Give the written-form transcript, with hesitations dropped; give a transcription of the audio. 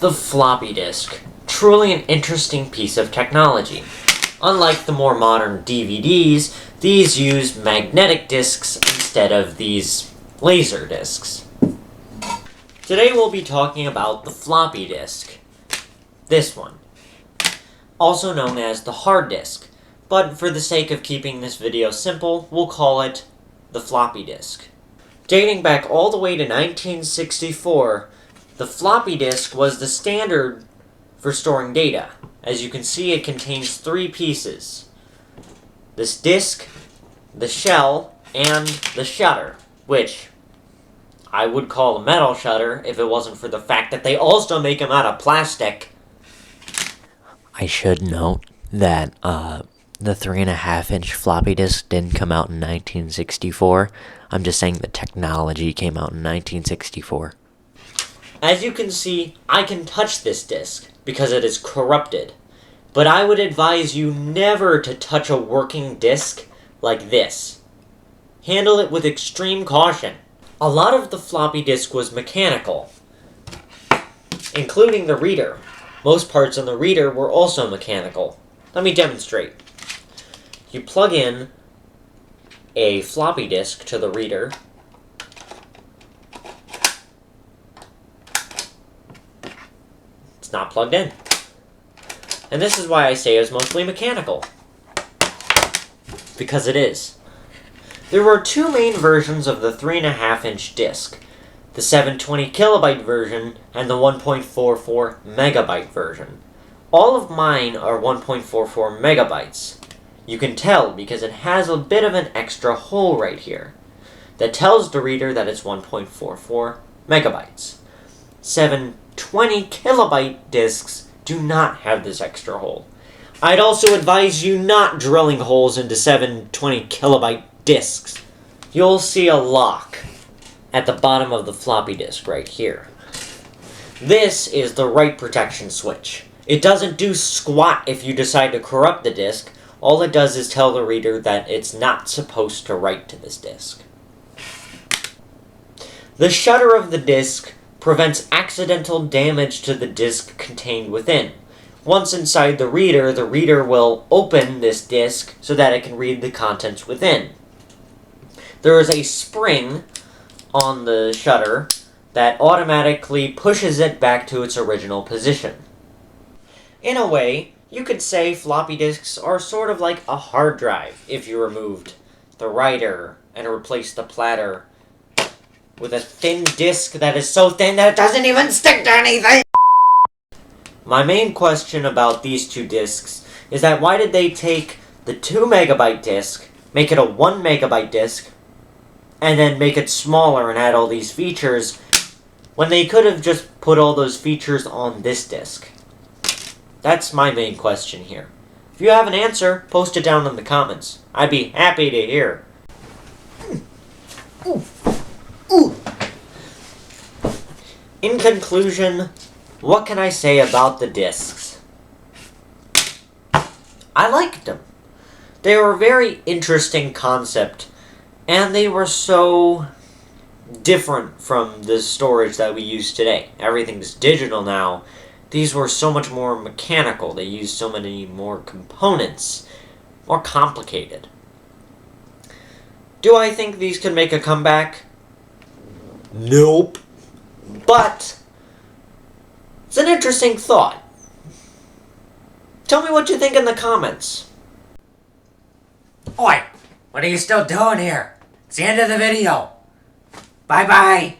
The floppy disk. Truly an interesting piece of technology. Unlike the more modern DVDs, these use magnetic disks instead of these laser disks. Today we'll be talking about the floppy disk. This one. Also known as the hard disk. But for the sake of keeping this video simple, we'll call it the floppy disk. Dating back all the way to 1964, the floppy disk was the standard for storing data. As you can see, it contains three pieces. This disk, the shell, and the shutter, which I would call a metal shutter if it wasn't for the fact that they also make them out of plastic. I should note that the 3.5-inch floppy disk didn't come out in 1964. I'm just saying the technology came out in 1964. As you can see, I can touch this disk because it is corrupted. But I would advise you never to touch a working disk like this. Handle it with extreme caution. A lot of the floppy disk was mechanical, including the reader. Most parts on the reader were also mechanical. Let me demonstrate. You plug in a floppy disk to the reader. It's not plugged in. And this is why I say it's mostly mechanical. Because it is. There were two main versions of the 3.5-inch disk. The 720 kilobyte version and the 1.44 megabyte version. All of mine are 1.44 megabytes. You can tell because it has a bit of an extra hole right here that tells the reader that it's 1.44 megabytes. 720 kilobyte disks do not have this extra hole. I'd also advise you not drilling holes into 720 kilobyte disks. You'll see a lock at the bottom of the floppy disk right here. This is the write protection switch. It doesn't do squat if you decide to corrupt the disk. All it does is tell the reader that it's not supposed to write to this disk. The shutter of the disk prevents accidental damage to the disk contained within. Once inside the reader will open this disk so that it can read the contents within. There is a spring on the shutter that automatically pushes it back to its original position. In a way, you could say floppy disks are sort of like a hard drive if you removed the writer and replaced the platter with a thin disk that is so thin that it doesn't even stick to anything! My main question about these two disks is that why did they take the 2 megabyte disk, make it a 1 megabyte disk, and then make it smaller and add all these features, when they could have just put all those features on this disk? That's my main question here. If you have an answer, post it down in the comments. I'd be happy to hear. In conclusion, what can I say about the discs? I liked them. They were a very interesting concept, and they were so different from the storage that we use today. Everything's digital now. These were so much more mechanical. They used so many more components. More complicated. Do I think these could make a comeback? Nope. But it's an interesting thought. Tell me what you think in the comments. Oi! What are you still doing here? It's the end of the video. Bye-bye!